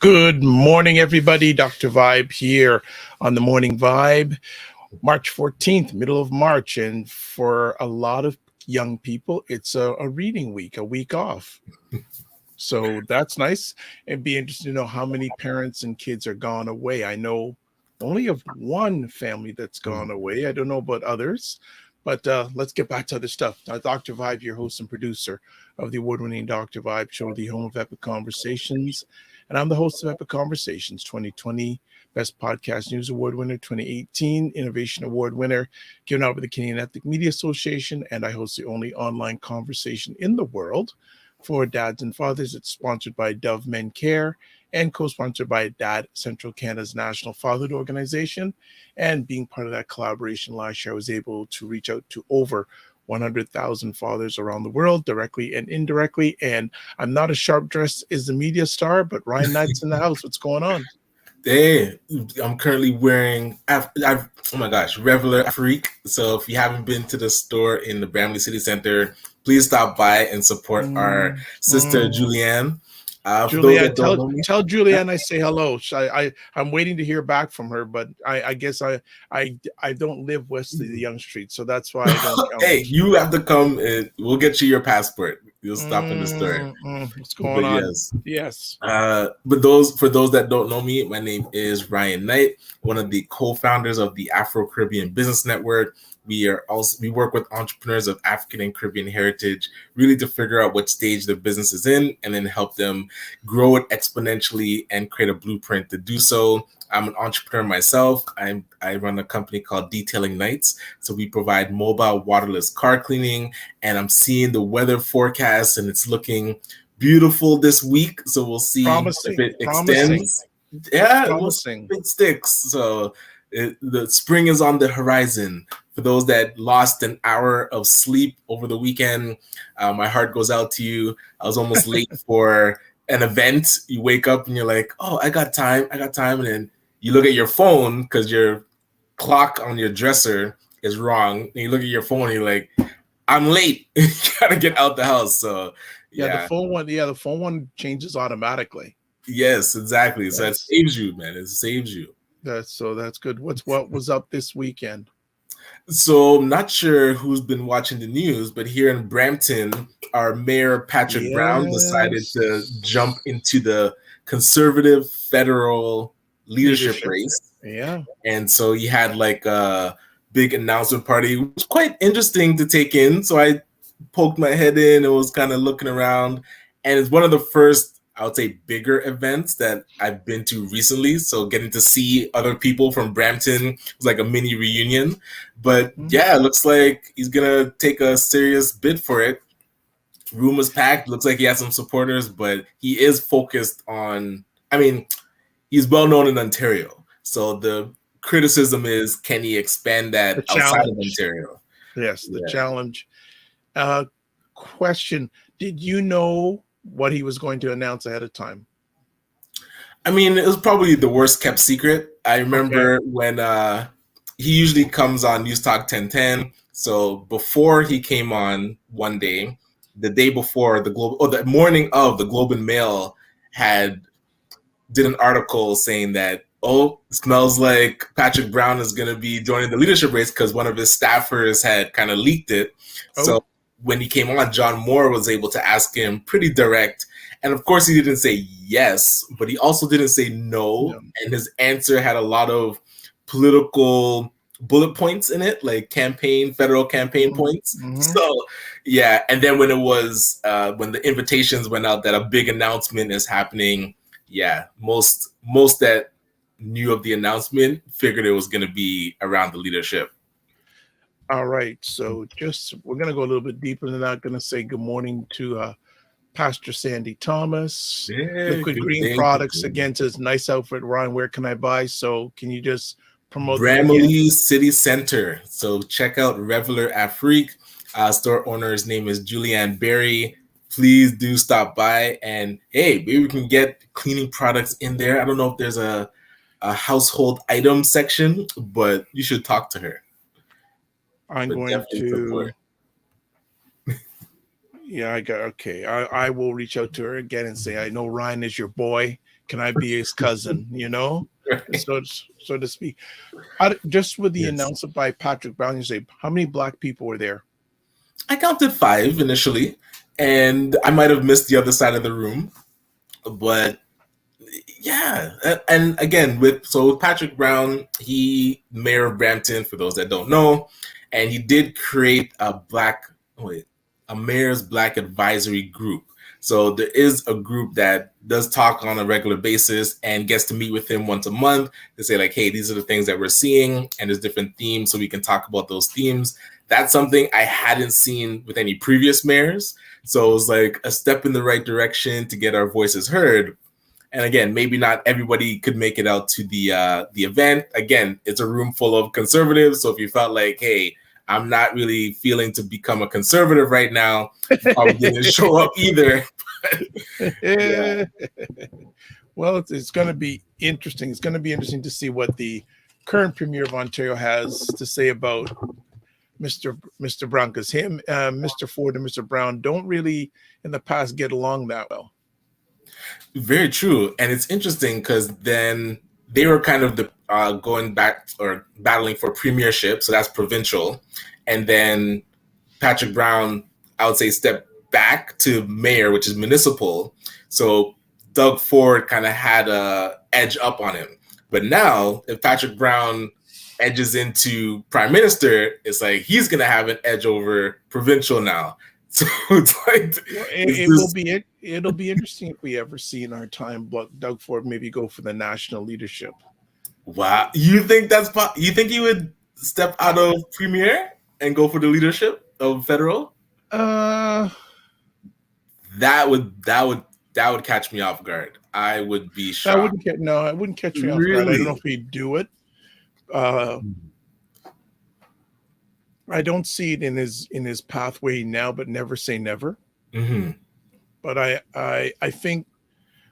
Good morning, everybody. Dr. Vibe here on the Morning Vibe, March 14th, middle of March. And for a lot of young people, it's a reading week, a week off. So that's nice. It'd be interesting to know how many parents and kids are gone away. I know only of one family that's gone away. I don't know about others. But let's get back to other stuff. Dr. Vibe, your host and producer of the award-winning Dr. Vibe show, the home of Epic Conversations. And I'm the host of Epic Conversations 2020 Best Podcast News Award winner, 2018 Innovation Award winner, given out by the Canadian Ethnic Media Association. And I host the only online conversation in the world for dads and fathers. It's sponsored by Dove Men Care and co-sponsored by Dad Central Canada's National Fatherhood Organization. And being part of that collaboration last year, I was able to reach out to over 100,000 fathers around the world, directly and indirectly. And I'm not as sharp dressed as the media star, but Ryan Knight's in the house. What's going on? Hey, I'm currently wearing, oh my gosh, Reveler Freak. So if you haven't been to the store in the Bramley City Center, please stop by and support our sister Julianne. Julianne, tell Julianne I say hello. I'm waiting to hear back from her, but I guess I don't live west of the Young Street, so that's why I don't come. Hey, you have to come and we'll get you your passport. You'll stop in the store. What's going on? Yes. But for those that don't know me, my name is Ryan Knight, one of the co-founders of the Afro-Caribbean Business Network. We work with entrepreneurs of African and Caribbean heritage, really to figure out what stage the business is in and then help them grow it exponentially and create a blueprint to do so. I'm an entrepreneur myself. I run a company called Detailing Nights. So we provide mobile waterless car cleaning, and I'm seeing the weather forecast and it's looking beautiful this week. So we'll see if it extends. Yeah, promising. It sticks. So the spring is on the horizon. For those that lost an hour of sleep over the weekend, my heart goes out to you. I was almost late for an event. You wake up and you're like, oh, I got time. And then you look at your phone because your clock on your dresser is wrong. And you look at your phone and you're like, I'm late. You gotta get out the house. So the phone one changes automatically. Yes, exactly. So it saves you, man. It saves you. That's good. What was up this weekend? So I'm not sure who's been watching the news, but here in Brampton, our mayor, Patrick Brown, decided to jump into the conservative federal leadership race. Yeah. And so he had like a big announcement party, which was quite interesting to take in. So I poked my head in and was kind of looking around. And it's one of the first, I would say, bigger events that I've been to recently. So getting to see other people from Brampton was like a mini reunion. But yeah, it looks like he's going to take a serious bid for it. Room was packed. Looks like he has some supporters, but he is focused on, he's well known in Ontario. So the criticism is, can he expand that outside of Ontario? Yes, the challenge. Question, did you know what he was going to announce ahead of time? It was probably the worst kept secret. I remember when he usually comes on News Talk 1010. So before he came on one day, the day before the morning of, the Globe and Mail did an article saying that, it smells like Patrick Brown is going to be joining the leadership race because one of his staffers had kind of leaked it. So when he came on, John Moore was able to ask him pretty direct. And of course, he didn't say yes, but he also didn't say no. Yeah. And his answer had a lot of political bullet points in it, like federal campaign points. Mm-hmm. So, yeah. And then when it was, when the invitations went out that a big announcement is happening, yeah, most that knew of the announcement figured it was going to be around the leadership. All right. So we're going to go a little bit deeper than that. Going to say good morning to Pastor Sandy Thomas. Yeah, Liquid Green Products again says nice outfit, Ryan. Where can I buy? So can you just promote that again? Bramley City Center. So check out Reveler Afrique. Store owner's name is Julianne Berry. Please do stop by, and hey, maybe we can get cleaning products in there. I don't know if there's a household item section, but you should talk to her. I'm going to. Yeah, I will reach out to her again and say, I know Ryan is your boy. Can I be his cousin? You know, Right. so to speak. Just with the announcement by Patrick Brown, you say, how many Black people were there? I counted 5 initially, and I might have missed the other side of the room, but yeah. And again, with Patrick Brown, he mayor of Brampton, for those that don't know, and he did create a mayor's Black advisory group. So there is a group that does talk on a regular basis and gets to meet with him once a month to say like, hey, these are the things that we're seeing, and there's different themes, so we can talk about those themes. That's something I hadn't seen with any previous mayors. So it was like a step in the right direction to get our voices heard. And again, maybe not everybody could make it out to the event. Again, it's a room full of conservatives. So if you felt like, hey, I'm not really feeling to become a conservative right now, you probably didn't show up either. Yeah. Well, it's going to be interesting. It's going to be interesting to see what the current Premier of Ontario has to say about Mr. Brown, because Mr. Ford and Mr. Brown don't really in the past get along that well. Very true. And it's interesting because then they were kind of going back or battling for premiership. So that's provincial. And then Patrick Brown, I would say, stepped back to mayor, which is municipal. So Doug Ford kind of had a edge up on him. But now if Patrick Brown edges into prime minister, it's like he's going to have an edge over provincial now. So it's like it'll be interesting if we ever see in our time Doug Ford maybe go for the national leadership. Wow, you think you think he would step out of premier and go for the leadership of federal? That would catch me off guard. I would be shocked. It wouldn't catch me off guard. I don't know if he'd do it. I don't see it in his pathway now, but never say never. Mm-hmm. But I think,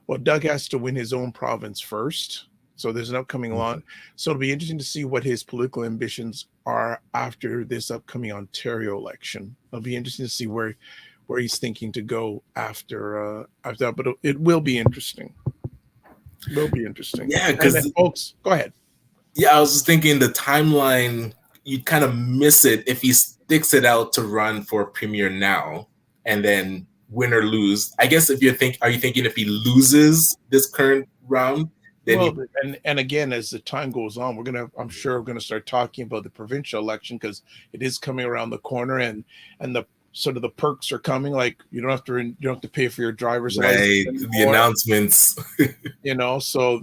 well, Doug has to win his own province first. So there's an upcoming law. So it'll be interesting to see what his political ambitions are after this upcoming Ontario election. It'll be interesting to see where he's thinking to go after that. But it will be interesting. It will be interesting. Yeah, because folks, go ahead. Yeah, I was just thinking the timeline, you'd kind of miss it if he sticks it out to run for premier now and then win or lose. I guess are you thinking if he loses this current round? Then and again, as the time goes on, I'm sure we're gonna start talking about the provincial election because it is coming around the corner, and the sort of the perks are coming. Like you don't have to pay for your driver's license anymore. The announcements, so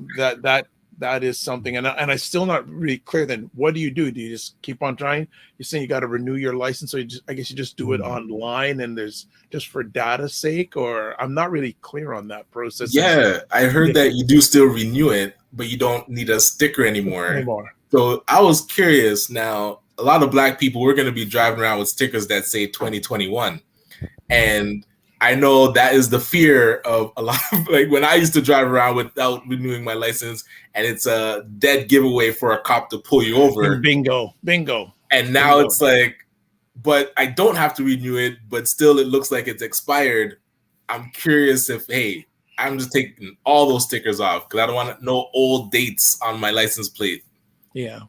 that is something, and I'm still not really clear. Then what do? You just keep on trying? You're saying you got to renew your license, so I guess you just do it online, and there's just for data's sake, or I'm not really clear on that process. Yeah, I heard that you do still renew it, but you don't need a sticker anymore. So I was curious. Now, a lot of Black people, we're going to be driving around with stickers that say 2021, and I know that is the fear of a lot of, like, when I used to drive around without renewing my license, and it's a dead giveaway for a cop to pull you over. Bingo. And now it's like, but I don't have to renew it, but still it looks like it's expired. I'm curious if, hey, I'm just taking all those stickers off because I don't want no old dates on my license plate. Yeah.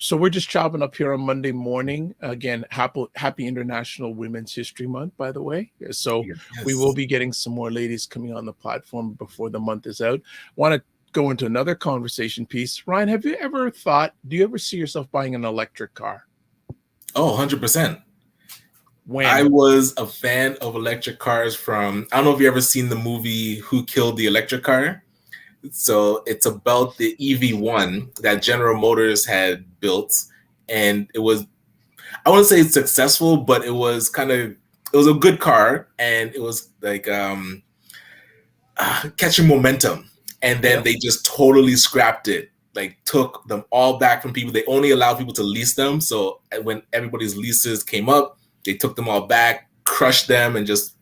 So we're just chopping up here on Monday morning. Again, happy International Women's History Month, by the way. So we will Yes. be getting some more ladies coming on the platform before the month is out. Want to go into another conversation piece. Ryan, do you ever see yourself buying an electric car? Oh, 100%. When? I was a fan of electric cars I don't know if you ever seen the movie Who Killed the Electric Car? So it's about the EV1 that General Motors had built. And it was, I wouldn't say it's successful, but it was a good car. And it was like catching momentum. And then they just totally scrapped it, like took them all back from people. They only allowed people to lease them. So when everybody's leases came up, they took them all back, crushed them, and just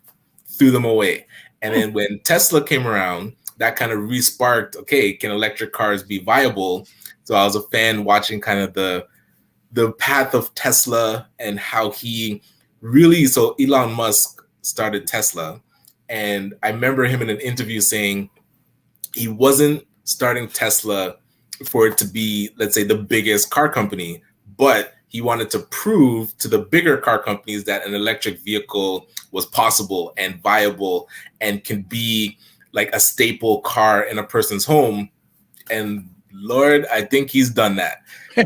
threw them away. And then when Tesla came around, that kind of re-sparked, okay, can electric cars be viable? So I was a fan watching kind of the path of Tesla and how so Elon Musk started Tesla. And I remember him in an interview saying he wasn't starting Tesla for it to be, let's say, the biggest car company, but he wanted to prove to the bigger car companies that an electric vehicle was possible and viable and can be like a staple car in a person's home. And Lord, I think he's done that.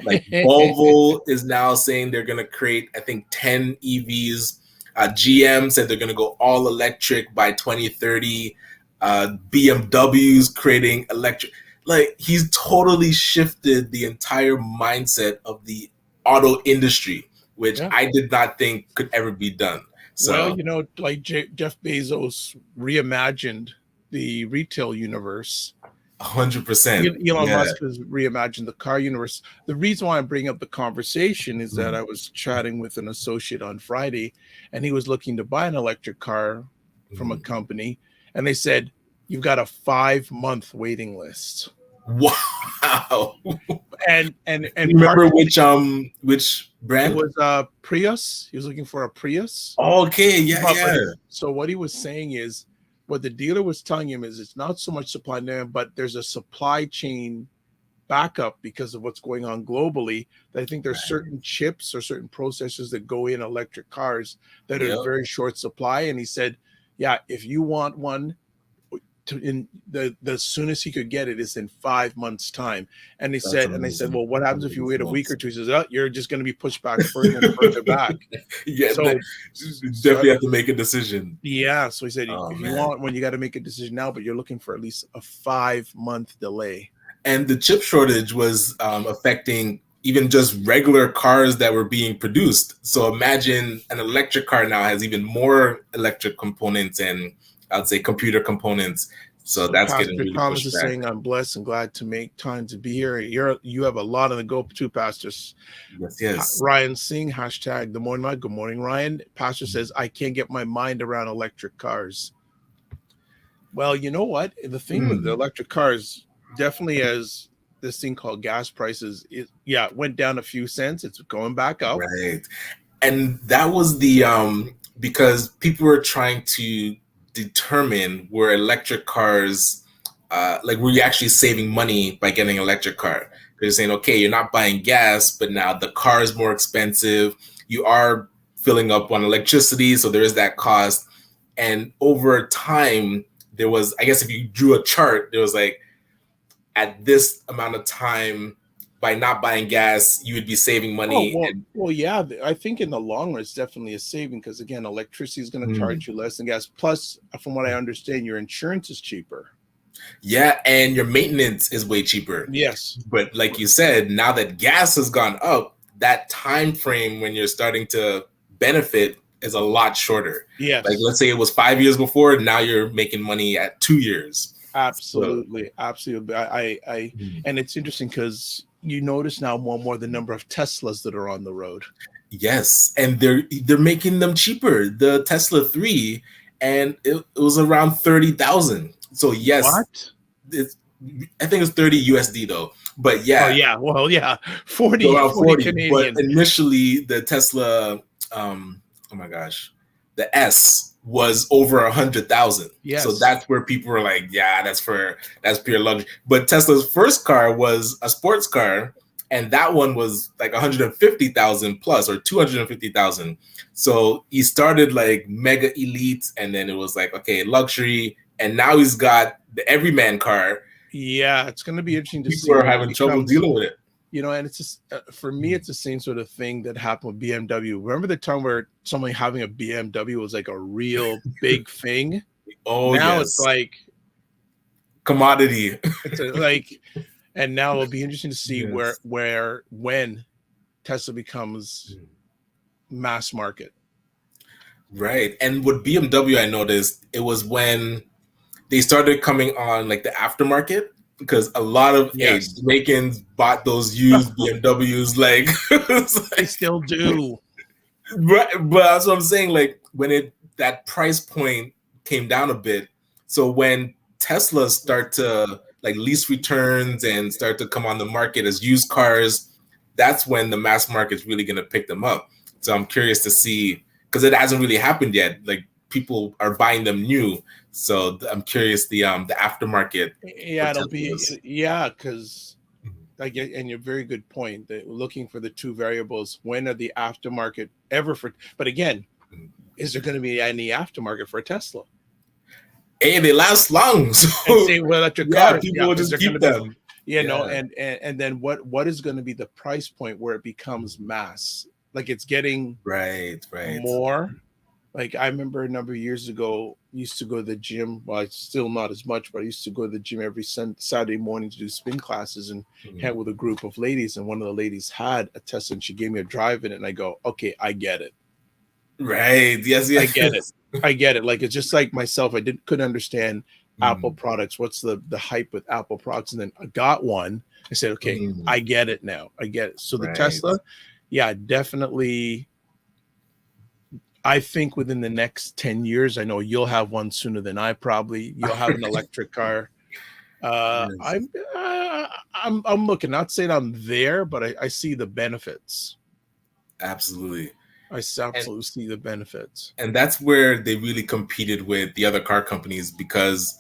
Like Volvo is now saying they're going to create, I think, 10 EVs. GM said they're going to go all electric by 2030. BMW's creating electric. Like, he's totally shifted the entire mindset of the auto industry, which I did not think could ever be done. So, well, like Jeff Bezos reimagined the retail universe. 100%. Elon Musk has reimagined the car universe. The reason why I'm bringing up the conversation is that I was chatting with an associate on Friday, and he was looking to buy an electric car from a company, and they said, you've got a 5-month waiting list. Wow. And you remember which brand? It was Prius. He was looking for a Prius. Okay, yeah. So what he was saying is, what the dealer was telling him is it's not so much supply demand, but there's a supply chain backup because of what's going on globally. That I think there's certain chips or certain processors that go in electric cars that are very short supply. And he said, yeah, if you want one, the soonest he could get it is in 5 months' time. And they said, well, what happens if you wait a week or two? He says, oh, you're just going to be pushed back further and further back. So definitely have to make a decision. Yeah. So he said, if you want one, you got to make a decision now, but you're looking for at least a 5-month delay. And the chip shortage was affecting even just regular cars that were being produced. So imagine an electric car now has even more electric components and I'd say computer components. So that's Pastor getting really Thomas pushed is back. saying, I'm blessed and glad to make time to be here. You have a lot on the go too, Pastors. Yes. Ryan Singh, hashtag the morning light. Good morning, Ryan. Pastor says, I can't get my mind around electric cars. Well, you know what? The thing with the electric cars, definitely as this thing called gas prices, it went down a few cents. It's going back up. Right. And that was because people were trying to determine were electric cars, were you actually saving money by getting an electric car? They're saying, okay, you're not buying gas, but now the car is more expensive. You are filling up on electricity, so there is that cost. And over time, there was, I guess if you drew a chart, there was like, at this amount of time, by not buying gas, you would be saving money. I think in the long run, it's definitely a saving because, again, electricity is going to charge you less than gas. Plus, from what I understand, your insurance is cheaper. Yeah, and your maintenance is way cheaper. Yes. But like you said, now that gas has gone up, that time frame when you're starting to benefit is a lot shorter. Yes. Like, let's say it was 5 years before, now you're making money at 2 years. Absolutely. Absolutely. And it's interesting because you notice now more the number of Teslas that are on the road. Yes, and they're making them cheaper. The Tesla 3, and it was around 30,000. So yes, what? I think it's 30 USD though. But yeah. Oh yeah, well yeah, 40 Canadian. But initially the Tesla, oh my gosh, the S was over 100,000. Yes. So that's where people were like, yeah, that's pure luxury. But Tesla's first car was a sports car, and that one was like 150,000 plus or 250,000. So he started like mega elite, and then it was like, okay, luxury, and now he's got the everyman car. Yeah, it's going to be interesting to see People are when it having trouble becomes, dealing with it. you know, and it's just for me, it's the same sort of thing that happened with BMW. Remember the time where someone having a BMW was like a real big thing? Oh, Now yes. it's like Commodity. it's like, and now it'll be interesting to see Yes. when Tesla becomes mass market. Right. And with BMW, I noticed it was when they started coming on like the aftermarket, because a lot of Jamaicans bought those used BMWs. Like, They still do. But that's what I'm saying. Like when that price point came down a bit. So when Teslas start to like lease returns and start to come on the market as used cars, that's when the mass market is really going to pick them up. So I'm curious to see, because it hasn't really happened yet. Like people are buying them new. So I'm curious the aftermarket. Yeah, it'll be because I get, and you're very good point that we're looking for the two variables. When are the aftermarket ever for? But again, is there going to be any aftermarket for a Tesla? Hey, they last long. So and say, well, electric cars, people will just keep them. Know, and then what is going to be the price point where it becomes mass? Like it's getting right more. Like I remember a number of years ago, used to go to the gym. Well, it's still not as much, but I used to go to the gym every Saturday morning to do spin classes and hang with a group of ladies. And one of the ladies had a Tesla, and she gave me a drive in it. And I go, okay, I get it. Right? Yes. I get it. I get it. Like it's just like myself. I couldn't understand Apple products. What's the hype with Apple products? And then I got one. I said, okay, I get it now. I get it. So the Tesla, yeah, definitely. I think within the next 10 years, I know you'll have one sooner than I probably. You'll have an electric car. I'm looking, not saying I'm there, but I see the benefits. Absolutely. I absolutely see the benefits. And that's where they really competed with the other car companies, because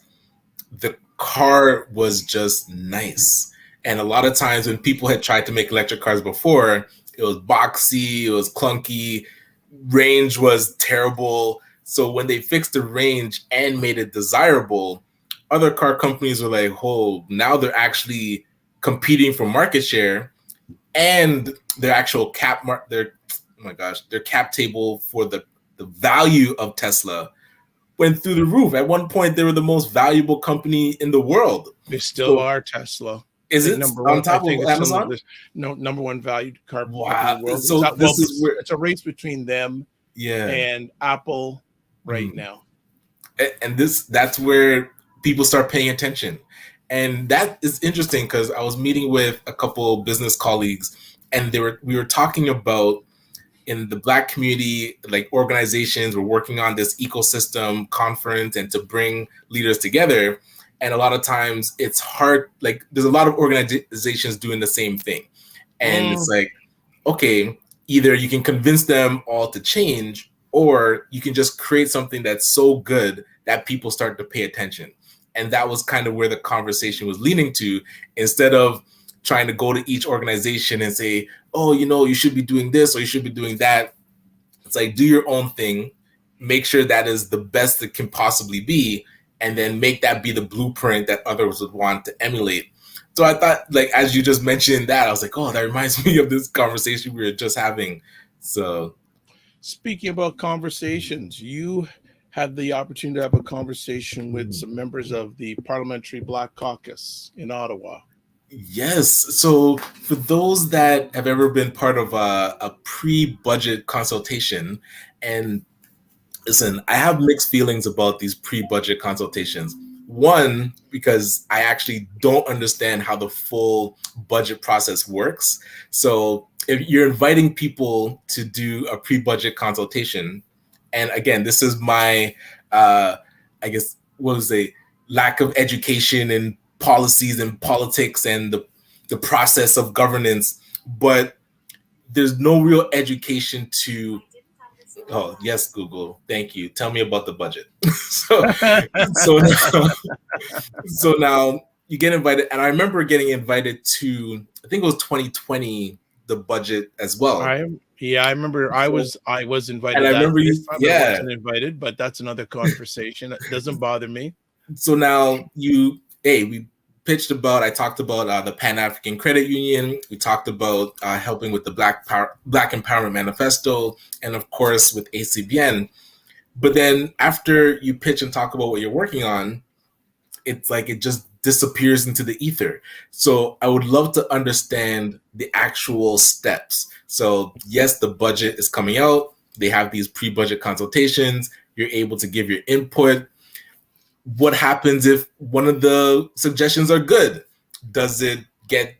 the car was just nice. And a lot of times when people had tried to make electric cars before, it was boxy, it was clunky, range was terrible. So when they fixed the range and made it desirable, other car companies were like, oh, now they're actually competing for market share, and their actual their cap table for the value of Tesla went through the roof. At one point, they were the most valuable company in the world. They still are, Tesla. Is it number one? On top of Amazon? Number one valued car company in the world. So it's a race between them and Apple right now. And that's where people start paying attention. And that is interesting, because I was meeting with a couple business colleagues, and we were talking about, in the Black community, like organizations were working on this ecosystem conference and to bring leaders together. And a lot of times it's hard, like there's a lot of organizations doing the same thing. And it's like, okay, either you can convince them all to change, or you can just create something that's so good that people start to pay attention. And that was kind of where the conversation was leaning to, instead of trying to go to each organization and say, oh, you should be doing this or you should be doing that. It's like, do your own thing, make sure that is the best it can possibly be, and then make that be the blueprint that others would want to emulate. So I thought, like, as you just mentioned that, I was like, oh, that reminds me of this conversation we were just having. So speaking about conversations, you had the opportunity to have a conversation with some members of the Parliamentary Black Caucus in Ottawa. Yes. So for those that have ever been part of a pre-budget consultation, and listen, I have mixed feelings about these pre-budget consultations. One, because I actually don't understand how the full budget process works. So if you're inviting people to do a pre-budget consultation, and again, this is my, I guess, lack of education in policies and politics and the process of governance, but there's no real education to, oh yes, Google, thank you, tell me about the budget. so now you get invited, and I remember getting invited to, I think it was 2020, the budget as well. I remember So, I was and invited I that remember this you, time. I yeah. wasn't invited, but that's another conversation. It doesn't bother me. So now we pitched about, I talked about the Pan African Credit Union. We talked about helping with the Black Empowerment Manifesto, and of course with ACBN. But then after you pitch and talk about what you're working on, it's like it just disappears into the ether. So I would love to understand the actual steps. So yes, the budget is coming out. They have these pre-budget consultations. You're able to give your input. What happens if one of the suggestions are good? Does it get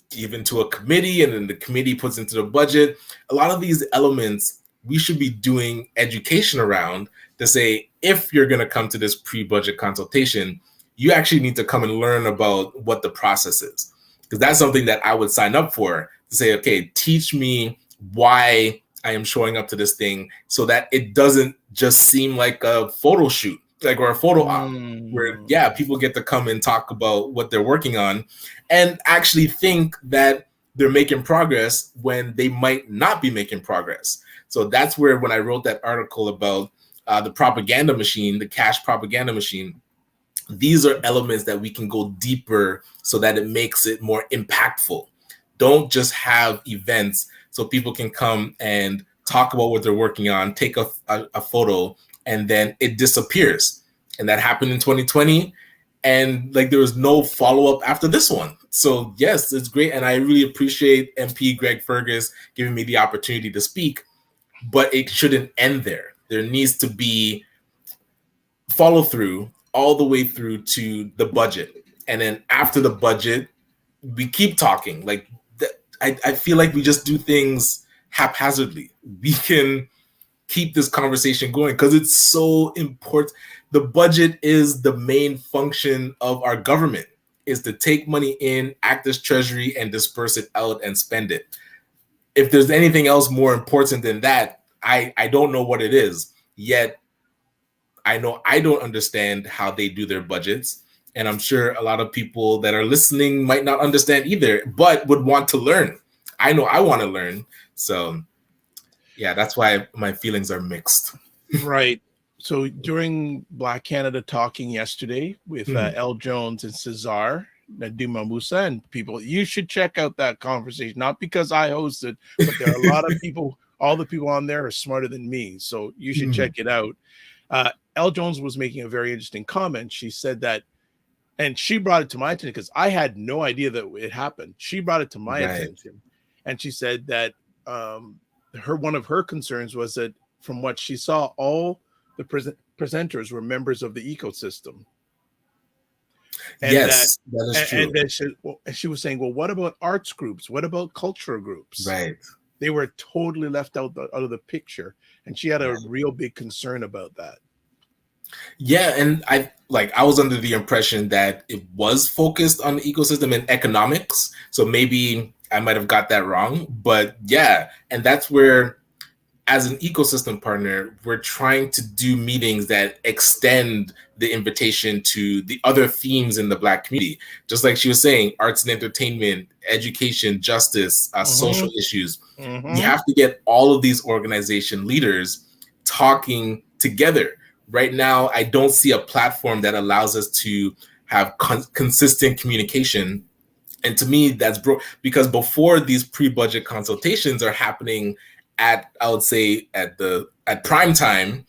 given to a committee and then the committee puts into the budget? A lot of these elements we should be doing education around to say, if you're going to come to this pre-budget consultation, you actually need to come and learn about what the process is. Because that's something that I would sign up for, to say, okay, teach me why I am showing up to this thing so that it doesn't just seem like a photo shoot, like, or a photo op, where people get to come and talk about what they're working on and actually think that they're making progress when they might not be making progress. So that's where, when I wrote that article about the propaganda machine, the cash propaganda machine, these are elements that we can go deeper so that it makes it more impactful. Don't just have events so people can come and talk about what they're working on, take a photo, and then it disappears. And that happened in 2020. And like, there was no follow-up after this one. So yes, it's great. And I really appreciate MP Greg Fergus giving me the opportunity to speak, but it shouldn't end there. There needs to be follow through all the way through to the budget. And then after the budget, we keep talking. Like, I feel like we just do things haphazardly. We can keep this conversation going because it's so important. The budget is the main function of our government, is to take money in, act as treasury, and disperse it out and spend it. If there's anything else more important than that, I don't know what it is. Yet I know I don't understand how they do their budgets. And I'm sure a lot of people that are listening might not understand either, but would want to learn. I know I want to learn. So yeah, that's why my feelings are mixed. Right. So during Black Canada Talking yesterday with L. Jones and Cesar Naduma Musa and people, you should check out that conversation. Not because I hosted, but there are a lot of people, all the people on there are smarter than me. So you should check it out. L. Jones was making a very interesting comment. She said that, and she brought it to my attention because I had no idea that it happened. She brought it to my attention. And she said that one of her concerns was that from what she saw, all the presenters were members of the ecosystem. And yes, that is true. And then she was saying, well, what about arts groups? What about cultural groups? Right. They were totally left out of the picture. And she had a real big concern about that. Yeah, and I was under the impression that it was focused on the ecosystem and economics. So maybe I might have got that wrong. But yeah, and that's where, as an ecosystem partner, we're trying to do meetings that extend the invitation to the other themes in the Black community. Just like she was saying, arts and entertainment, education, justice, social issues. We have to get all of these organization leaders talking together. Right now, I don't see a platform that allows us to have consistent communication. And to me, that's broke, because before these pre-budget consultations are happening I would say at prime time,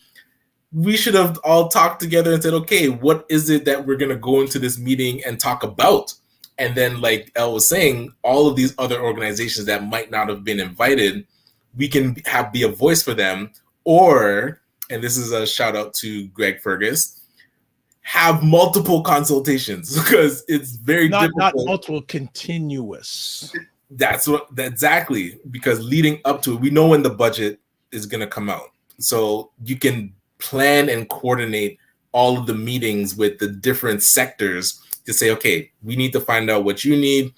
we should have all talked together and said, okay, what is it that we're going to go into this meeting and talk about? And then, like Elle was saying, all of these other organizations that might not have been invited, we can be a voice for them. Or, and this is a shout out to Greg Fergus, have multiple consultations, because it's very difficult. Not multiple, continuous. That's exactly, because leading up to it, we know when the budget is going to come out. So you can plan and coordinate all of the meetings with the different sectors to say, okay, we need to find out what you need,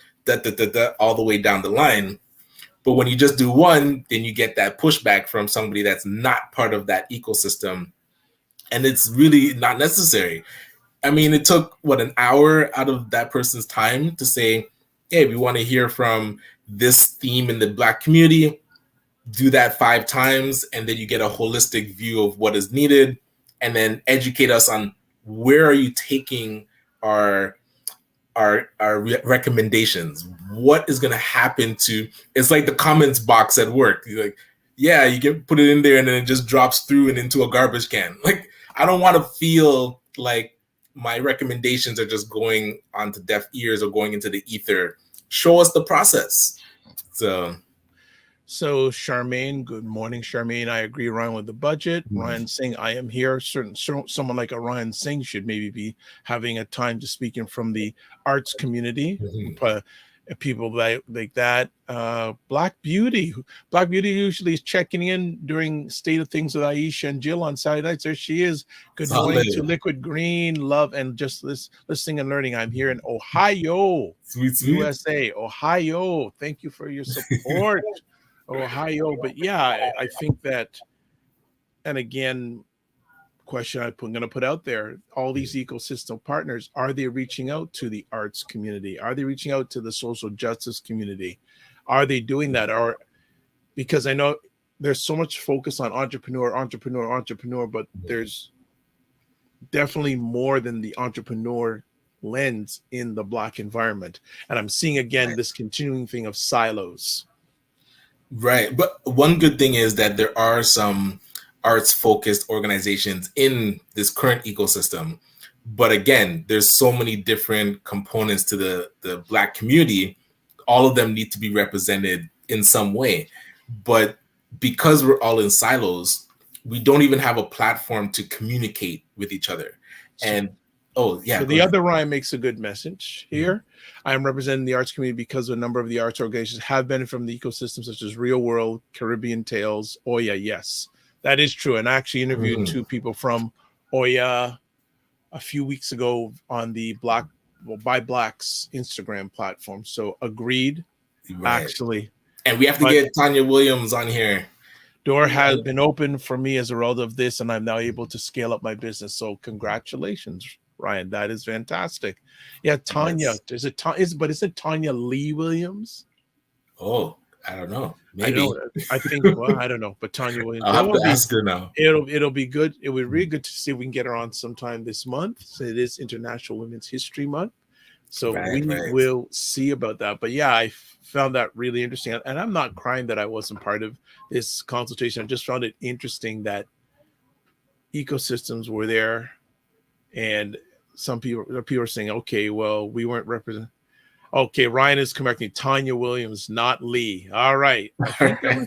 all the way down the line. But when you just do one, then you get that pushback from somebody that's not part of that ecosystem. And it's really not necessary. I mean, it took an hour out of that person's time to say, hey, we want to hear from this theme in the Black community. Do that 5 times, and then you get a holistic view of what is needed, and then educate us on where are you taking our recommendations. What is going to happen to? It's like the comments box at work. You're like, yeah, you can put it in there, and then it just drops through and into a garbage can. Like, I don't want to feel like my recommendations are just going onto deaf ears or going into the ether. Show us the process. So Charmaine, good morning, Charmaine. I agree, Ryan, with the budget. Ryan Singh, I am here. Someone like a Ryan Singh should maybe be having a time to speaking from the arts community. People like that. Black Beauty usually is checking in during State of Things with Aisha and Jill on Saturday nights. There she is. Good morning to Liquid Green, love, and just listening and learning. I'm here in Ohio, sweet. USA. Ohio, thank you for your support. Ohio. But yeah, I think that, and again, question I'm going to put out there, all these ecosystem partners, are they reaching out to the arts community? Are they reaching out to the social justice community? Are they doing that? Or because I know there's so much focus on entrepreneur, but there's definitely more than the entrepreneur lens in the Black environment. And I'm seeing again this continuing thing of silos. Right. But one good thing is that there are some arts focused organizations in this current ecosystem. But again, there's so many different components to the Black community. All of them need to be represented in some way. But because we're all in silos, we don't even have a platform to communicate with each other. And so the other Ryan makes a good message here. I am representing the arts community because a number of the arts organizations have benefited from the ecosystem, such as Real World, Caribbean Tales, Oya. Yes, that is true. And I actually interviewed 2 people from Oya a few weeks ago on the by Blacks Instagram platform. So agreed, actually. And we have to get Tanya Williams on here. Door has been open for me as a result of this, and I'm now able to scale up my business. So congratulations, Ryan. That is fantastic. Yeah, Tanya. Is it Tanya Lee Williams? Oh, I don't know. Maybe. I think. Well, I don't know. But Tanya Williams. I'll have to ask her now. It'll be good. It would be really good to see if we can get her on sometime this month. So it is International Women's History Month. So we will see about that. But yeah, I found that really interesting. And I'm not crying that I wasn't part of this consultation. I just found it interesting that ecosystems were there, and some people are saying, okay, well, we weren't represented. Okay, Ryan is correcting. Tanya Williams, not Lee. All right. I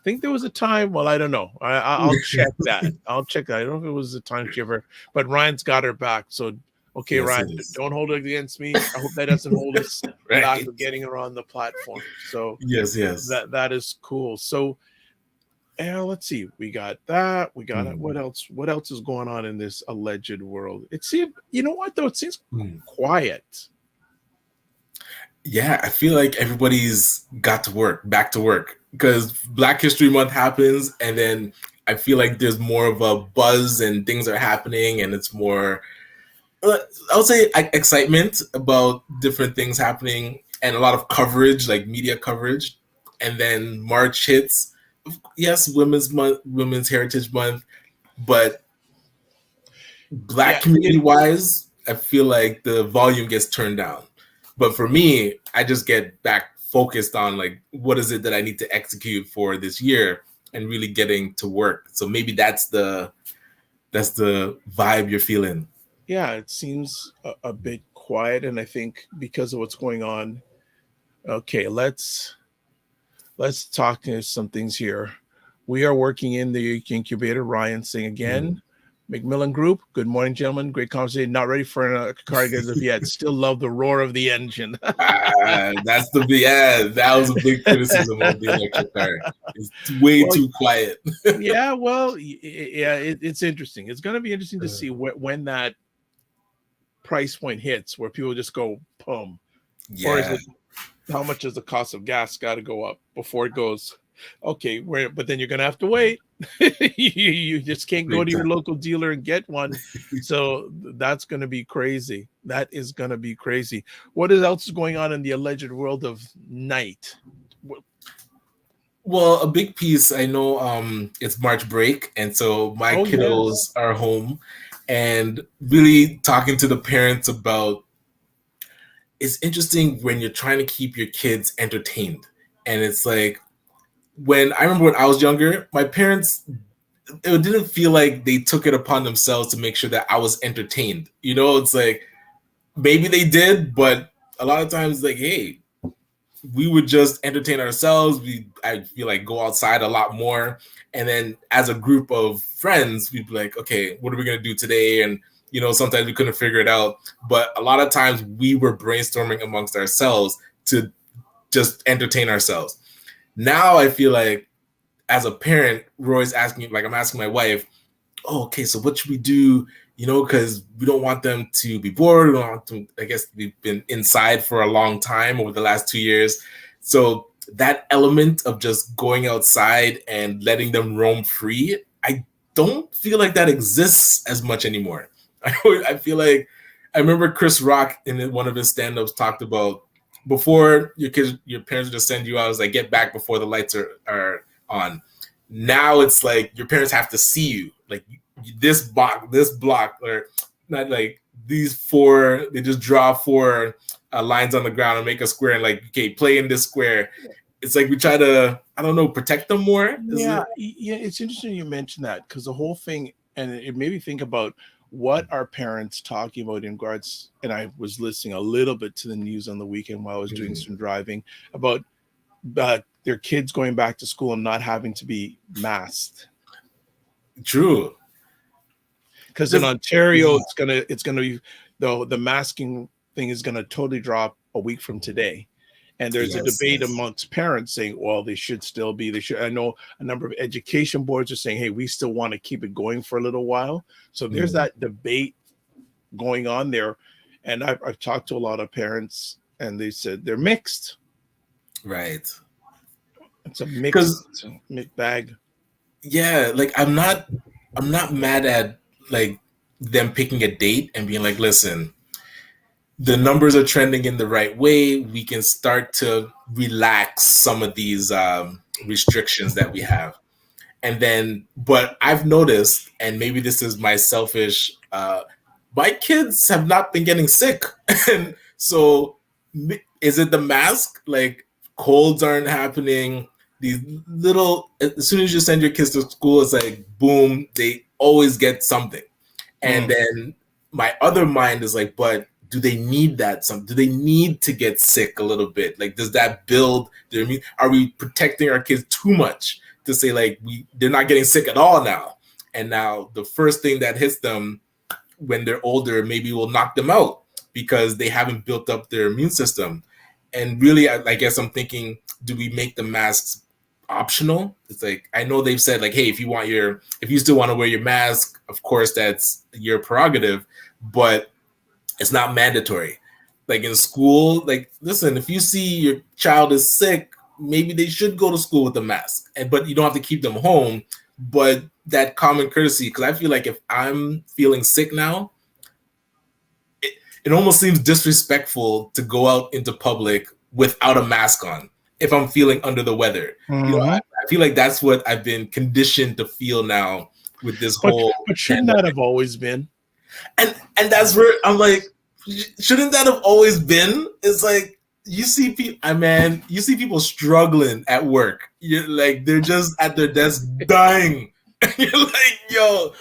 think there was a time. Well, I don't know. I'll check that. I don't know if it was a time giver, but Ryan's got her back. So, okay, yes, Ryan, don't hold it against me. I hope that doesn't hold us back of getting her on the platform. So, yes, that is cool. So, let's see. We got that. We got it. What else? What else is going on in this alleged world? It seems. You know what though? It seems quiet. Yeah, I feel like everybody's back to work, because Black History Month happens, and then I feel like there's more of a buzz and things are happening, and it's more, I would say, excitement about different things happening and a lot of coverage, like media coverage. And then March hits. Yes, Women's Month, Women's Heritage Month, but Black community wise, I feel like the volume gets turned down. But for me, I just get back focused on like, what is it that I need to execute for this year and really getting to work. So maybe that's the vibe you're feeling. Yeah, it seems a bit quiet. And I think because of what's going on, okay, let's talk some things here. We are working in the incubator. Ryan saying again. McMillan Group, good morning, gentlemen. Great conversation. Not ready for a car as of yet. Still love the roar of the engine. That was a big criticism of the electric car. It's way too quiet. It's interesting. It's going to be interesting to see when that price point hits, where people just go, boom. Yeah. Or is it, how much does the cost of gas got to go up before it goes, Okay, but then you're gonna have to wait. You just can't go Big to your time. local dealer and get one. So that's gonna be crazy. That is gonna be crazy. What else is going on in the alleged world of night? Well, a big piece, I know it's March break, and so my Oh kiddos yes. are home and really talking to the parents about it's interesting when you're trying to keep your kids entertained. And it's like when I remember when I was younger, my parents it didn't feel like they took it upon themselves to make sure that I was entertained. You know, it's like maybe they did, but a lot of times like, hey, we would just entertain ourselves. I feel like go outside a lot more, and then as a group of friends, we'd be like, okay, what are we gonna do today? And you know, sometimes we couldn't figure it out, but a lot of times we were brainstorming amongst ourselves to just entertain ourselves. Now I feel like as a parent, Roy's asking, like I'm asking my wife, oh, okay, so what should we do? You know, because we don't want them to be bored. We don't want them, I guess we've been inside for a long time over the last 2 years. So that element of just going outside and letting them roam free, I don't feel like that exists as much anymore. I feel like I remember Chris Rock in one of his stand-ups talked about before your parents just send you out, it's like get back before the lights are on. Now it's like your parents have to see you. Like this block, or not like these four, they just draw four lines on the ground and make a square and like, okay, play in this square. It's like we try to, I don't know, protect them more. Yeah, yeah, it's interesting you mentioned that because the whole thing, and it made me think about what are parents talking about in regards. And I was listening a little bit to the news on the weekend while I was doing some driving about their kids going back to school and not having to be masked. True. Because in Ontario, it's gonna be the masking thing is gonna totally drop a week from today. And there's a debate amongst parents saying, well, they should still be. They should. I know a number of education boards are saying, hey, we still want to keep it going for a little while. So there's that debate going on there. And I've talked to a lot of parents, and they said they're mixed. Right. It's a mixed bag. Yeah, like I'm not mad at like them picking a date and being like, listen, the numbers are trending in the right way. We can start to relax some of these restrictions that we have. And then, but I've noticed, and maybe this is my selfish, my kids have not been getting sick. And so is it the mask? Like colds aren't happening. These little, as soon as you send your kids to school, it's like, boom, they always get something. And then my other mind is like, but do they need that? Do they need to get sick a little bit? Like, does that build their immune? Are we protecting our kids too much to say like they're not getting sick at all now? And now the first thing that hits them when they're older maybe will knock them out because they haven't built up their immune system. And really, I guess I'm thinking, do we make the masks optional? It's like, I know they've said like, hey, if you still want to wear your mask, of course that's your prerogative, but it's not mandatory. Like in school, like, listen, if you see your child is sick, maybe they should go to school with a mask, but you don't have to keep them home. But that common courtesy, because I feel like if I'm feeling sick now, it almost seems disrespectful to go out into public without a mask on if I'm feeling under the weather. You know, I feel like that's what I've been conditioned to feel now with this whole. But shouldn't that have always been? And that's where I'm like, shouldn't that have always been? It's like you see people struggling at work. You're like, they're just at their desk dying. You're like, yo,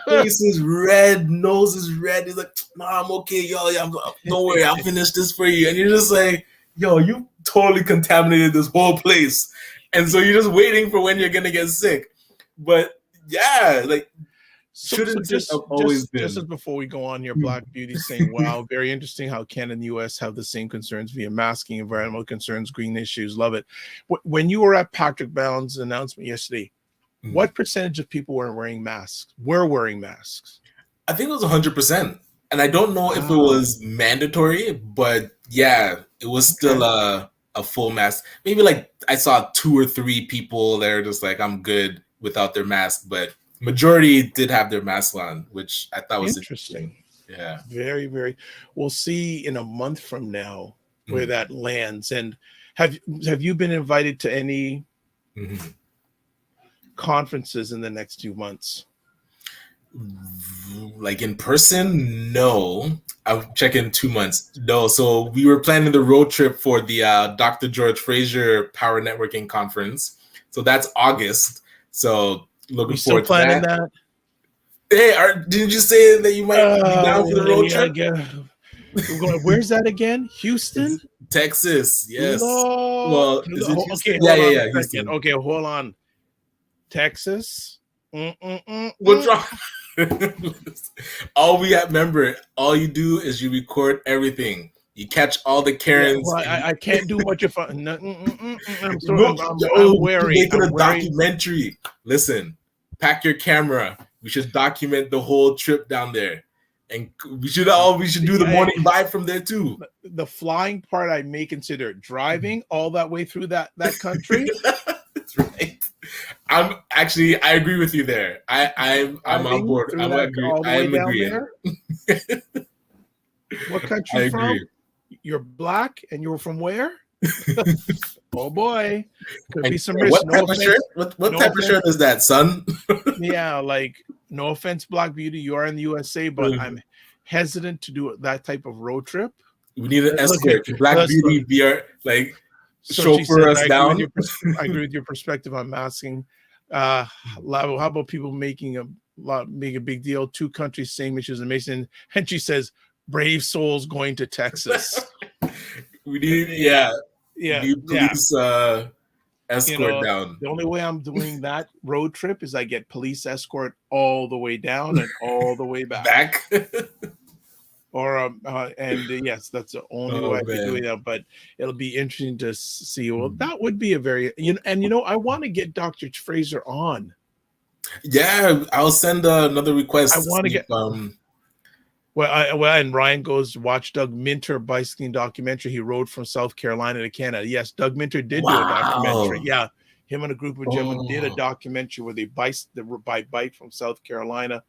face is red, nose is red. He's like, nah, I'm okay, yo. Don't worry, I'll finish this for you. And you're just like, yo, you totally contaminated this whole place. And so you're just waiting for when you're gonna get sick. But yeah, like shouldn't just always been. Just as before we go on here, Black Beauty saying, wow, very interesting how Canada and the US have the same concerns via masking, environmental concerns, green issues. Love it. When you were at Patrick Bound's announcement yesterday, what percentage of people were wearing masks? I think it was 100%. And I don't know if it was mandatory, but yeah, it was still a full mask. Maybe like I saw 2 or 3 people that are just like, I'm good without their mask, but majority did have their mask on, which I thought was interesting. Yeah. Very, very. We'll see in a month from now where that lands. And have you been invited to any conferences in the next 2 months? Like in person? No. I'll check in 2 months. No. So we were planning the road trip for the Dr. George Fraser Power Networking Conference. So that's August. So looking forward to planning that. Hey, didn't you say that you might be down for the road trip? We're going, where's that again? Houston? Texas, yes. Well, is it Houston? Okay, Yeah, Houston. Okay, hold on. Texas? What's wrong? All we have, remember, all you do is you record everything. You catch all the Karens. Yeah, well, I can't do much if I'm wary. Making a documentary. Listen, pack your camera. We should document the whole trip down there, and we should do the morning vibe from there too. The flying part I may consider. Driving all that way through that country. That's right. I agree with you there. I'm on board. I'm agreeing. What country from? You're black and you're from where? Oh boy, could be some risk. What type of shirt? What type of shirt is that, son? Yeah, like no offense, Black Beauty, you are in the USA, but I'm hesitant to do that type of road trip. We need an escort. Black Beauty, be our chauffeur us down. I agree with your perspective. I'm asking, how about people making a big deal? 2 countries, same issues, amazing. And she says, brave souls going to Texas. We need, police escort down. The only way I'm doing that road trip is I get police escort all the way down and all the way back. Yes, that's the only way I can do it. But it'll be interesting to see. Well, that would be a very, I want to get Dr. Fraser on. Yeah, I'll send another request. I want to get. And Ryan goes watch Doug Minter bicycling documentary. He rode from South Carolina to Canada. Yes, Doug Minter did do a documentary. Yeah, him and a group of gentlemen did a documentary where they by bike from South Carolina.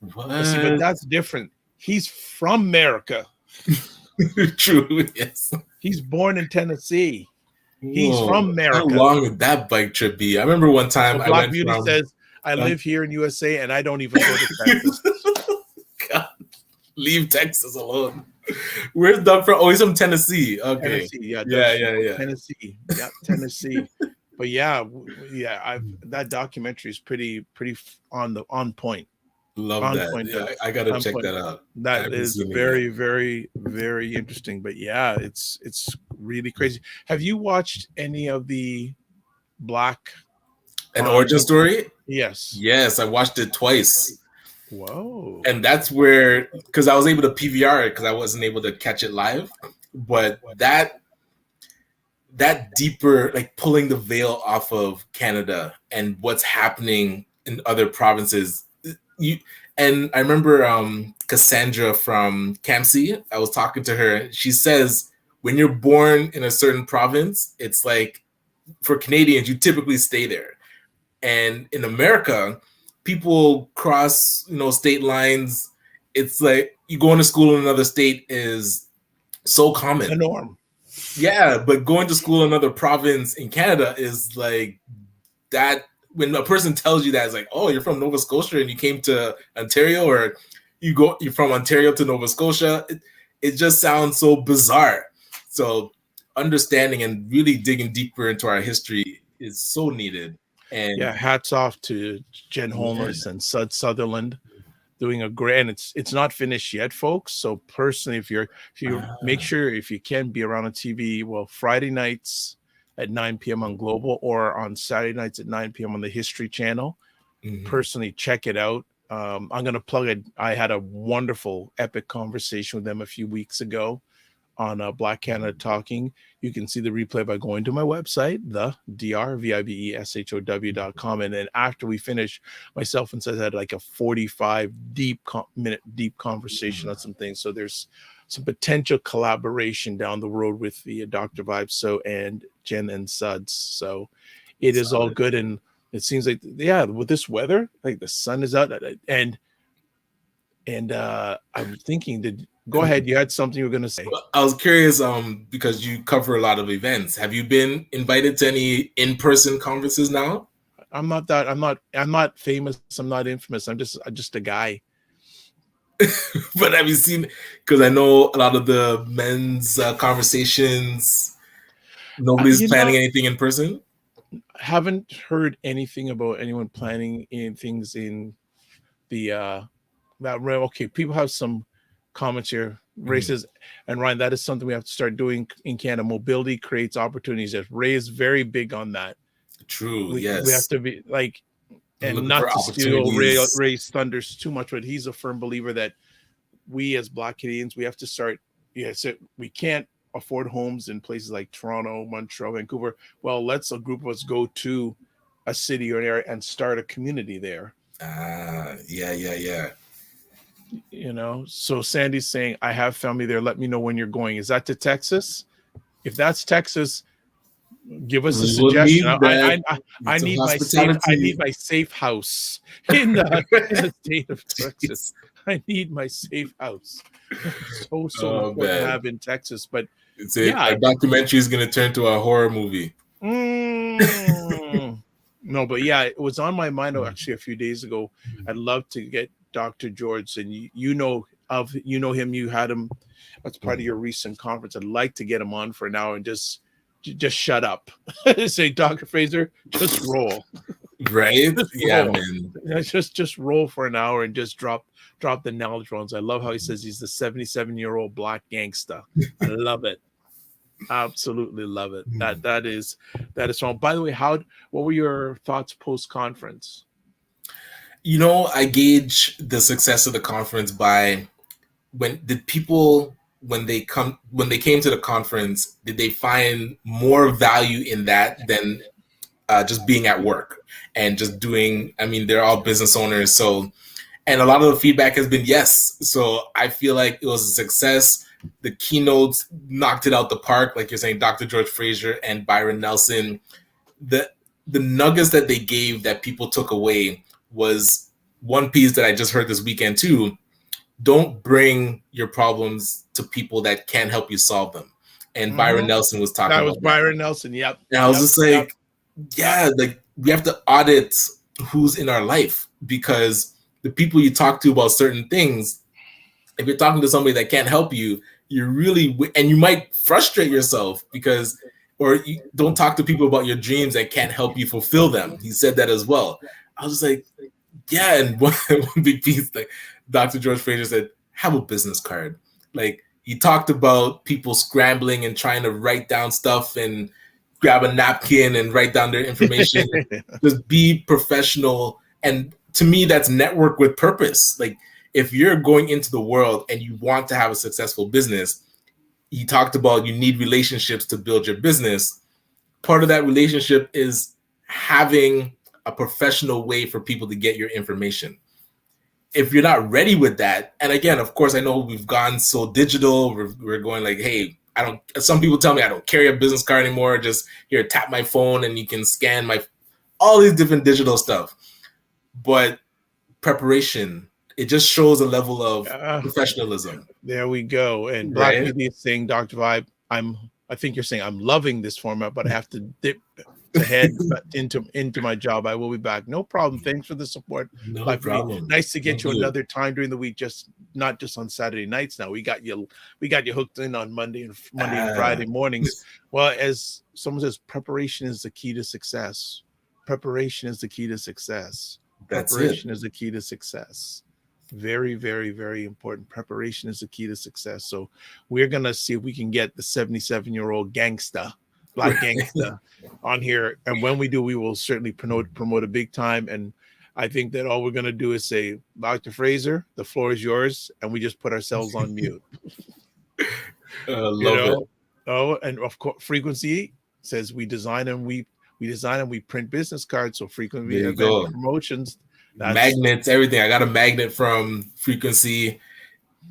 See, but that's different. He's from America. True. Yes. He's born in Tennessee. He's from America. How long would that bike trip be? I remember one time Black Beauty says, "I live here in USA and I don't even go to Texas." God. Leave Texas alone. Where's Doug from? Oh, he's from Tennessee. Okay. Tennessee, yeah. Tennessee. Yeah, Tennessee. But that documentary is pretty on point. Love that. Yeah, I gotta check that out. That is very, very, very interesting. But yeah, it's really crazy. Have you watched any of the Black An Origin Story? Yes. Yes, I watched it twice. Whoa. And that's where, because I was able to PVR it because I wasn't able to catch it live. But that deeper, like pulling the veil off of Canada and what's happening in other provinces. And I remember Cassandra from Campsie, I was talking to her. She says, when you're born in a certain province, it's like, for Canadians, you typically stay there. And in America, people cross, state lines. It's like you going to school in another state is so common. The norm. Yeah, but going to school in another province in Canada is like that. When a person tells you that, it's like, oh, you're from Nova Scotia and you came to Ontario, or you're from Ontario to Nova Scotia. It just sounds so bizarre. So understanding and really digging deeper into our history is so needed. And yeah, hats off to Jen Holmes and Sutherland doing a great, and it's not finished yet, folks. So personally, if you make sure, if you can, be around on TV, well, Friday nights at 9 p.m. on Global, or on Saturday nights at 9 p.m. on the History Channel. Personally, check it out. I'm going to plug it. I had a wonderful, epic conversation with them a few weeks ago on Black Canada Talking. You can see the replay by going to my website, the drvibeshow.com. And then after we finish, myself and Seth had like a 45 minute deep conversation on some things. So there's some potential collaboration down the road with the Dr. Vibe So and Jen and Suds. So it is all Solid. good. And it seems like, yeah, with this weather, like the sun is out, and I'm thinking, go ahead, you had something you were going to say. I was curious, because you cover a lot of events. Have you been invited to any in-person conferences now? I'm not famous, I'm not infamous, I'm just a guy. But have you seen? Because I know a lot of the men's conversations. Nobody's You planning know, anything in person. haven't heard anything about anyone planning in things in the that realm. Okay, people have some comments here. Races and Ryan, that is something we have to start doing in Canada. Mobility creates opportunities. Ray is very big on that. True. We have Yes. to be like, I'm and looking not for to steal opportunities. Ray's thunders too much, but he's a firm believer that we as Black Canadians, we have to start. Yeah, so we can't afford homes in places like Toronto, Montreal, Vancouver. Well, let's a group of us go to a city or an area and start a community there. Yeah. You know, so Sandy's saying, I have family there. Let me know when you're going. Is that to Texas? If that's Texas, give us a We will suggestion. need that. I Some need hospitality. my safe house in the state of Texas. I need my safe house. So Oh important to man, have in Texas. But it's yeah, a documentary is going to turn to a horror movie. no, but yeah, it was on my mind actually a few days ago. I'd love to get Dr. George, and you know him, you had him. That's part of your recent conference. I'd like to get him on for an hour and just shut up. Say, Dr. Fraser, just roll. Right? Just Yeah, roll. man. Just roll for an hour and just drop the knowledge bombs. I love how he says he's the 77-year-old black gangster. I love it. Absolutely love it. That is wrong. By the way, what were your thoughts post conference? You know, I gauge the success of the conference by when they came to the conference, did they find more value in that than just being at work and just doing? I mean, they're all business owners, so, and a lot of the feedback has been yes. So I feel like it was a success. The keynotes knocked it out the park, like you're saying, Dr. George Fraser and Byron Nelson. The nuggets that they gave that people took away was one piece that I just heard this weekend too. Don't bring your problems to people that can't help you solve them. And Byron Nelson was talking That was about that. Byron Nelson. Yep. And I was just like, yeah, like we have to audit who's in our life, because the people you talk to about certain things, if you're talking to somebody that can't help you, you really, and you might frustrate yourself because, or you don't talk to people about your dreams that can't help you fulfill them. He said that as well. I was just like, yeah. And one big piece, like Dr. George Fraser said, have a business card. Like he talked about people scrambling and trying to write down stuff and grab a napkin and write down their information. Just be professional. And to me, that's network with purpose. Like if you're going into the world and you want to have a successful business, he talked about you need relationships to build your business. Part of that relationship is having a professional way for people to get your information. If you're not ready with that, and again, of course, I know we've gone so digital. We're going like, hey, I don't. Some people tell me I don't carry a business card anymore. Just here, tap my phone and you can scan all these different digital stuff. But preparation, it just shows a level of professionalism. There we go. And Black Right? Media is saying, Dr. Vibe, I think you're saying I'm loving this format, but I have to dip to head into my job. I will be back. No problem. Thanks for the support. No Black Media. problem. Nice to get you Good. another time during the week, just not just on Saturday nights. Now we got you hooked in on Monday and Friday mornings. Well, as someone says, preparation is the key to success. Preparation is the key to success. Preparation is the key to success. Very, very, very important. Preparation is the key to success. So we're gonna see if we can get the 77-year-old gangster, black gangster, on here. And when we do, we will certainly promote a big time. And I think that all we're gonna do is say, Dr. Fraser, the floor is yours, and we just put ourselves on mute. Love it. Oh, and of course, Frequency says we design and we print business cards. So Frequency There you event go. promotions. Magnets, everything. I got a magnet from Frequency.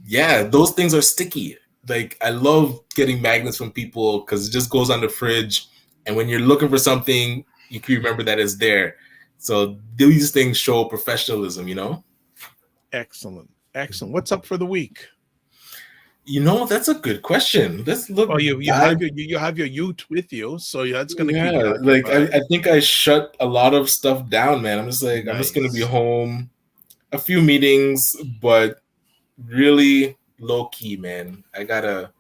Yeah, those things are sticky. like I love getting magnets from people because it just goes on the fridge, and when you're looking for something, you can remember that it's there. So these things show professionalism, you know. Excellent. Excellent. What's up for the week? You know, that's a good question. Let's look. Oh, you have your youth with you, so that's going to keep you Yeah, like occupied. I think I shut a lot of stuff down, man. I'm just like I'm just gonna be Nice. home, a few meetings, but really low key, man. I gotta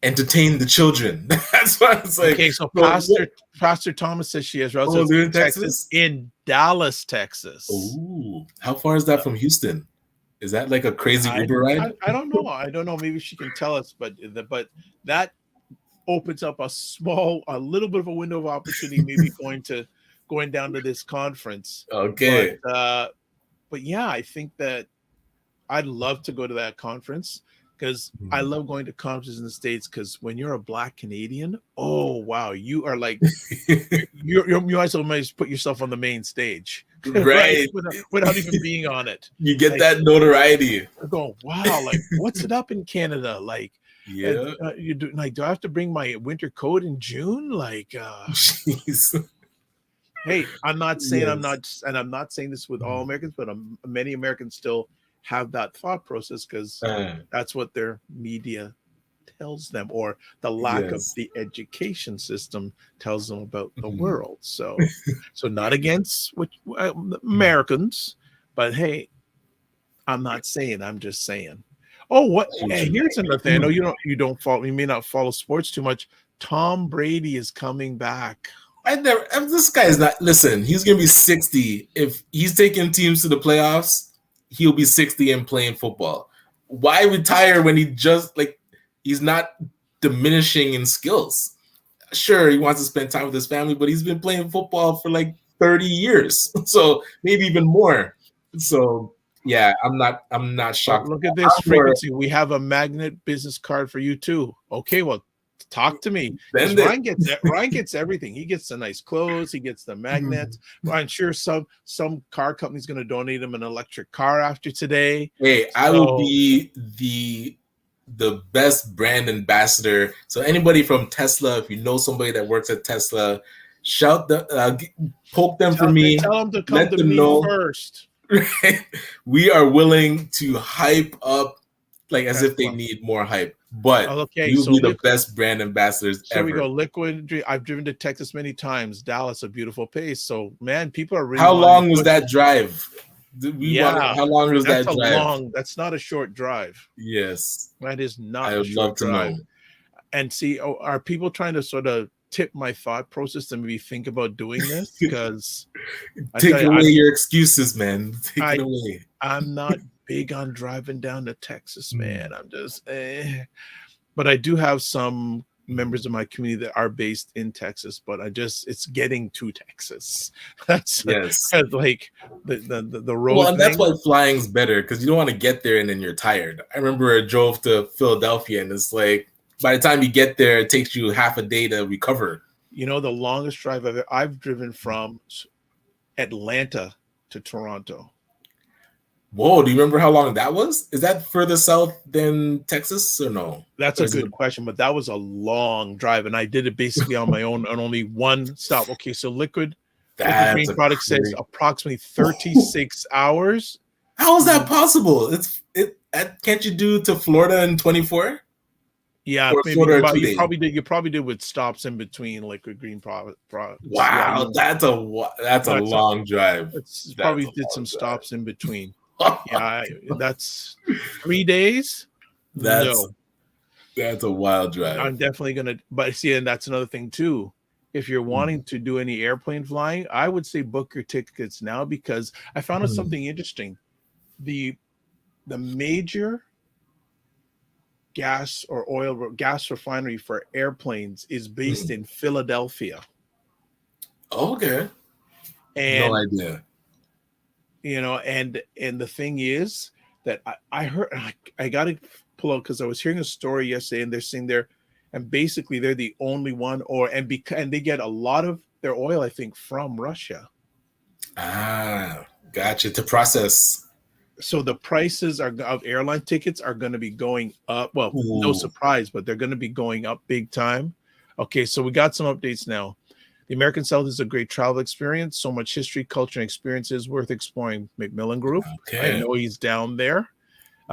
entertain the children. That's what it's like. Okay, so So, Pastor Thomas says she has oh, relatives they're in in Texas, Texas. in Dallas, Texas. Oh, how far is that from Houston? Is that like a crazy I, Uber ride? I don't know. I don't know. Maybe she can tell us, but that opens up a little bit of a window of opportunity, maybe going down to this conference. But Okay. but yeah, I think that I'd love to go to that conference because I love going to conferences in the States. Because when you're a Black Canadian, oh wow, you are like you might as well put yourself on the main stage, right? Right. Without even being on it. You get Like that notoriety. I go, wow, like what's it up in Canada? Like, Yeah. you do like, do I have to bring my winter coat in June? Like, Jeez. hey, I'm not saying I'm Yes. not, and I'm not saying this with all Americans, but many Americans still have that thought process because that's what their media tells them, or the lack of Yes. the education system tells them about the world. So, not against Americans, but hey, I'm not saying. I'm just saying. Oh, what? Hey, here's another thing. I know you don't follow. You may not follow sports too much. Tom Brady is coming back. This guy is not. Listen, he's gonna be 60. If he's taking teams to the playoffs, he'll be 60 and playing football. Why retire when he's not diminishing in skills? Sure, he wants to spend time with his family, but he's been playing football for like 30 years, so maybe even more. So yeah, I'm not Oh, shocked. look at this frequency. We have a magnet business card for you too. Okay, well, talk to me because Ryan gets everything. He gets the nice clothes. He gets the magnets. I'm sure some car company's going to donate him an electric car after today. Hey, I will be the best brand ambassador. So anybody from Tesla, if you know somebody that works at Tesla, poke them for me. Tell them to come Let to them me know first. We are willing to hype up like as if they need more hype. But you'll be the best brand ambassadors ever. So we go liquid. I've driven to Texas many times. Dallas, a beautiful place. So man, people are really. How long was that drive? How long was that drive? That's not a short drive. Yes, that is not. I would love to know. And see, are people trying to sort of tip my thought process to maybe think about doing this? Because take away your excuses, man. Take it away. I'm not big on driving down to Texas, man. I'm just, but I do have some members of my community that are based in Texas, but it's getting to Texas. That's like the road. Well, and that's why flying's better because you don't want to get there and then you're tired. I remember I drove to Philadelphia and it's like by the time you get there, it takes you half a day to recover. You know, the longest drive I've driven from Atlanta to Toronto. Whoa, do you remember how long that was? Is that further south than Texas or no? That's a good question, but that was a long drive, and I did it basically on my own on only one stop. Okay, so Liquid Green Product says approximately 36 hours. How is that possible? Can't you do to Florida in 24? Yeah, maybe you probably did with stops in between Liquid Green products. Wow, that's a long drive. Probably did some stops in between. Yeah, that's 3 days. That's a wild drive. I'm definitely gonna, but see, and that's another thing too. If you're wanting to do any airplane flying, I would say book your tickets now because I found out something interesting. The major gas refinery for airplanes is based in Philadelphia. Okay. And, no idea. You know, and the thing is that I heard, I got to pull out because I was hearing a story yesterday, and they're saying and basically they're the only one, and they get a lot of their oil, I think, from Russia. Ah, gotcha. To process. So the prices of airline tickets are going to be going up. Well, no Ooh, surprise, but they're going to be going up big time. Okay, so we got some updates now. The American South is a great travel experience. So much history, culture, and experiences worth exploring. McMillan Group. I okay. know he's down there.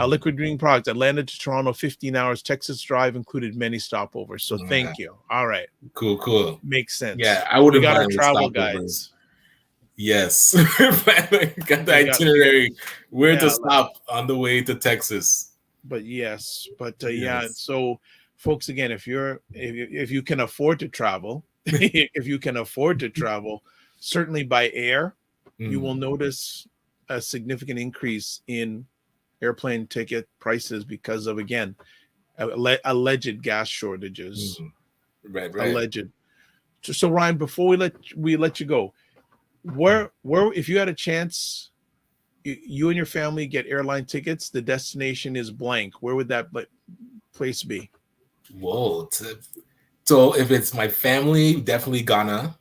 Liquid Green Products, Atlanta to Toronto, 15 hours. Texas Drive included many stopovers. So Yeah, thank you. All right. cool, cool. Makes sense. Yeah, I We wouldn't got our mind the travel stopover. guides. Yes. Got the We got itinerary where to yeah, stop on the way to Texas. but yes, but yeah. Yes. So, folks, again, if you can afford to travel, if you can afford to travel, certainly by air, you will Mm, notice a significant increase in airplane ticket prices because of again alleged gas shortages. mm. Right, right. Alleged. So, Ryan, before we let you go, where if you had a chance, you and your family get airline tickets, the destination is blank. Where would that place be? Whoa. So if it's my family, definitely Ghana.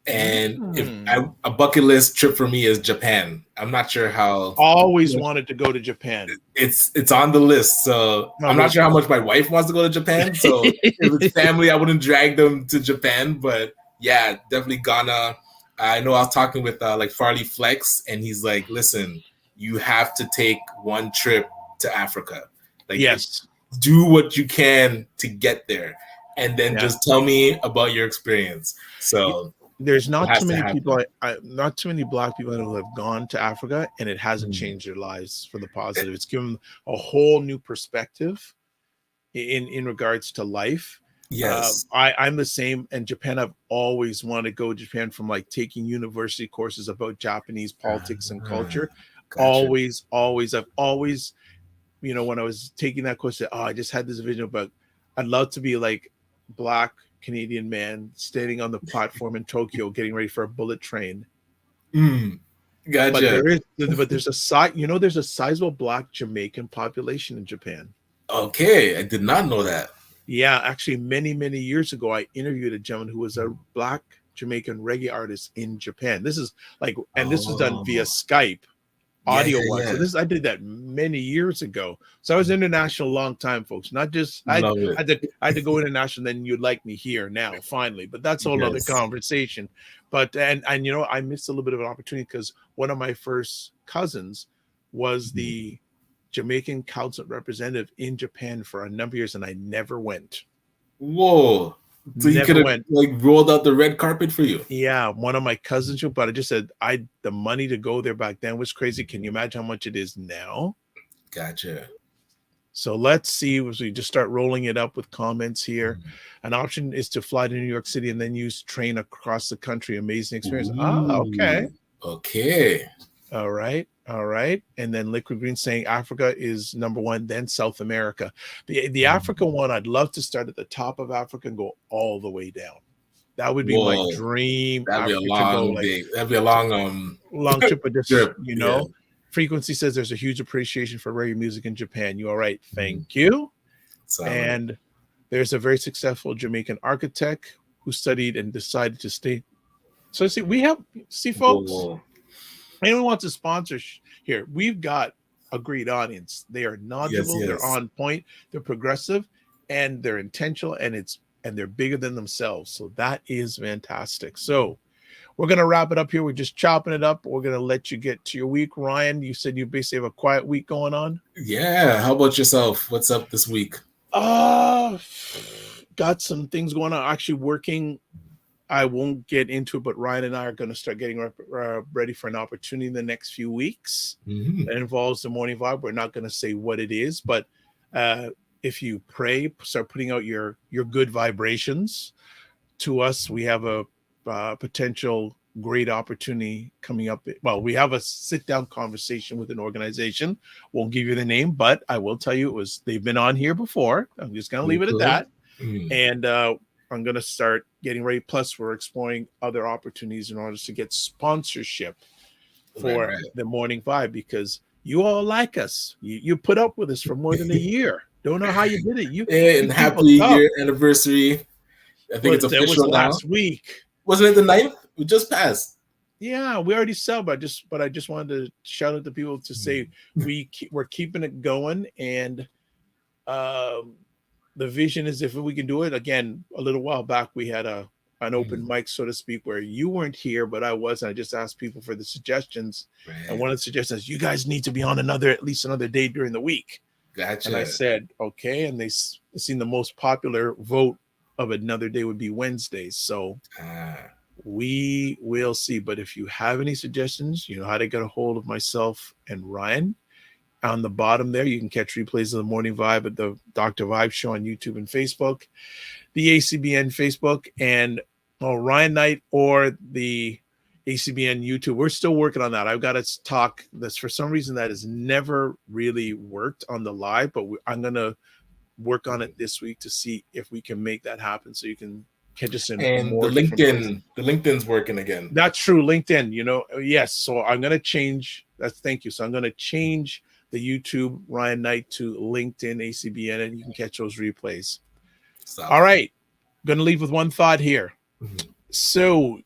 And if Mm. a bucket list trip for me is Japan. I'm not sure how Always wanted to go to Japan. it's on the list. So No, I'm not sure how listen. much my wife wants to go to Japan. So if it's family, I wouldn't drag them to Japan. But yeah, definitely Ghana. I know I was talking with like Farley Flex, and he's like, "Listen, you have to take one trip to Africa. Like, Yes. do what you can to get there, and then Yeah. just tell me about your experience." So There's it not too has to many people, happen. not too many Black people who have gone to Africa, and it hasn't Mm. changed their lives for the positive. It's given them a whole new perspective in regards to life. Yes. I'm the same, and Japan. I've always wanted to go to Japan from like taking university courses about Japanese politics and Ah, culture. gotcha. I've always, when I was taking that course, I just had this vision about I'd love to be like Black Canadian man standing on the platform in Tokyo getting ready for a bullet train. Mm, But gotcha. there's a side, there's a sizable Black Jamaican population in Japan. Okay, I did not know that. Yeah, actually, many, many years ago, I interviewed a gentleman who was a Black Jamaican reggae artist in Japan. And this was done via Oh, Skype, yeah, audio yeah, wise. So yeah. I did that many years ago. So I was international a long time, folks. Not just Love it. I had to go international. Then you'd like me here now, finally. But that's a whole other Yes. conversation. But and I missed a little bit of an opportunity because one of my first cousins was the Jamaican council representative in Japan for a number of years, and I never went. Whoa. So he could Never have went. like rolled out the red carpet for you. Yeah, one of my cousins, but I just said the money to go there back then was crazy. Can you imagine how much it is now? Gotcha. So let's see as we just start rolling it up with comments here. An option is to fly to New York City and then use train across the country. Amazing experience. Ah, okay. Ooh. Okay. All right. All right. And then Liquid Green saying Africa is number one, then South America. The Africa one, I'd love to start at the top of Africa and go all the way down. That would be my Whoa. dream That'd be a Africa to go long like day. That'd be a long long trip, but just trip. Yeah. Frequency says there's a huge appreciation for reggae music in Japan. You all right? Thank you. Solid. And there's a very successful Jamaican architect who studied and decided to stay. So see, folks, Whoa. anyone wants a sponsor here, we've got a great audience. They are Yes, knowledgeable, they're yes. on point, they're progressive, and they're intentional, and they're bigger than themselves. So that is fantastic. So we're going to wrap it up here. We're just chopping it up. We're going to let you get to your week. Ryan, you said you basically have a quiet week going on. Yeah. How about yourself? What's up this week? Got some things going on. Actually working. I won't get into it, but Ryan and I are going to start getting ready for an opportunity in the next few weeks. Mm-hmm. That involves the morning vibe. We're not going to say what it is, but if you pray, start putting out your good vibrations to us. We have a potential great opportunity coming up. Well, we have a sit down conversation with an organization. Won't give you the name, but I will tell you they've been on here before. I'm just going to leave it at that. And I'm going to start getting ready. Plus, we're exploring other opportunities in order to get sponsorship for the morning vibe, because you all like us. You put up with us for more than a year. Don't know how you did it. And happy year anniversary. I think it's that was official now. last week. Wasn't it the 9th? We just passed. Yeah, we already sell, but I just wanted to shout out to people to say we're keeping it going, and um, the vision is if we can do it again. A little while back, we had an open mic, so to speak, where you weren't here, but I was, and I just asked people for the suggestions. And Right. one of the suggestions, you guys need to be on at least another day during the week. And I Gotcha. said, okay. And they seen the most popular vote of another day would be Wednesdays. So Ah, we will see. But if you have any suggestions, you know how to get a hold of myself and Ryan. On the bottom there, you can catch replays of the Morning Vibe at the Dr. Vibe Show on YouTube and Facebook, the ACBN Facebook, and Ryan Knight or the ACBN YouTube. We're still working on that. I've got to talk. This for some reason that has never really worked on the live, but I'm going to work on it this week to see if we can make that happen. So you can catch us in and more different places. The LinkedIn's working again. That's true. LinkedIn, yes. So I'm going to change. Thank you. So I'm going to change the YouTube Ryan Knight to LinkedIn ACBN, and you can catch those replays. Solid. All right. Going to leave with one thought here. Mm-hmm. So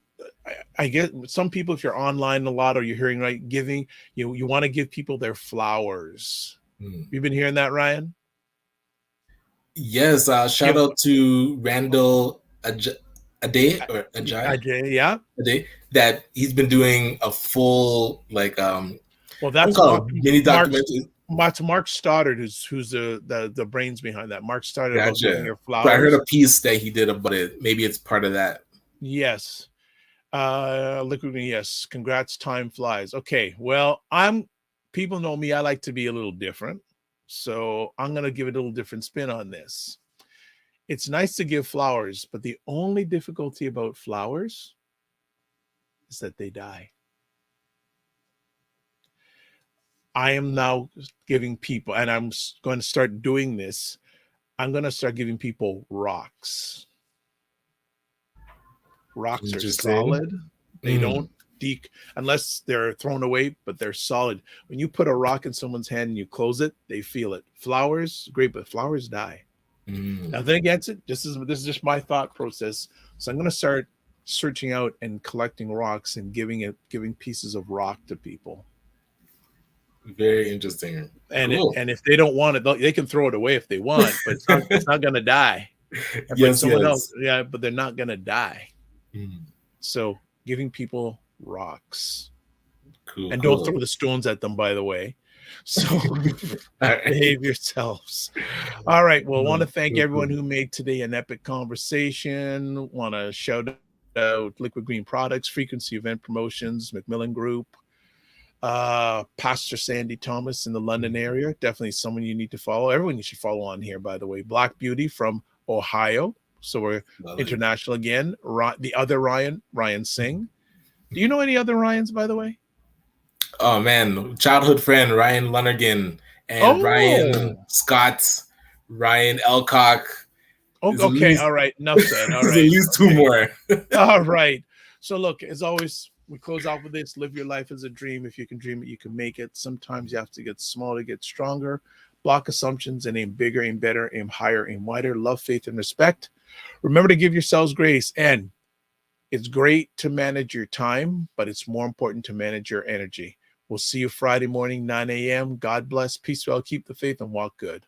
I get some people, if you're online a lot or you're hearing right, giving, you want to give people their flowers. You've been hearing that, Ryan? Yes. Shout out to Randall Ade or Ajay, yeah. Ade, that he's been doing a full well, that's mini documentary. Mark Stoddard, who's the brains behind that. Mark Stoddard about giving your flowers. But I heard a piece that he did about it. Maybe it's part of that. Yes. Liquid, yes. Congrats. Time flies. Okay. Well, people know me. I like to be a little different. So I'm going to give it a little different spin on this. It's nice to give flowers, but the only difficulty about flowers is that they die. I am now giving people, and I'm going to start doing this. I'm going to start giving people rocks. Rocks are solid. They don't unless they're thrown away, but they're solid. When you put a rock in someone's hand and you close it, they feel it. Flowers, great, but flowers die. Nothing against it. This is just my thought process. So I'm going to start searching out and collecting rocks and giving pieces of rock to people. Very interesting. And and if they don't want it, they can throw it away if they want, but it's not going to die. Yes, someone else, yeah, but they're not going to die. So giving people rocks. Cool. And don't throw the stones at them, by the way. So behave yourselves. All right. Well, I want to thank everyone who made today an epic conversation. Want to shout out Liquid Green Products, Frequency Event Promotions, Macmillan Group, Pastor Sandy Thomas in the London area. Definitely someone you need to follow. Everyone you should follow on here, by the way. Black Beauty from Ohio. So we're international again. The other Ryan Singh. Do you know any other Ryans, by the way? Oh man, childhood friend Ryan Lonergan and Ryan Scott, Ryan Elcock. Okay, all right. Enough said. All right. There's at least two more. All right. So look, as always, we close out with this. Live your life as a dream. If you can dream it, you can make it. Sometimes you have to get small to get stronger. Block assumptions and aim bigger, aim better, aim higher, aim wider. Love, faith, and respect. Remember to give yourselves grace. And it's great to manage your time, but it's more important to manage your energy. We'll see you Friday morning, 9 a.m. God bless. Peace well. Keep the faith and walk good.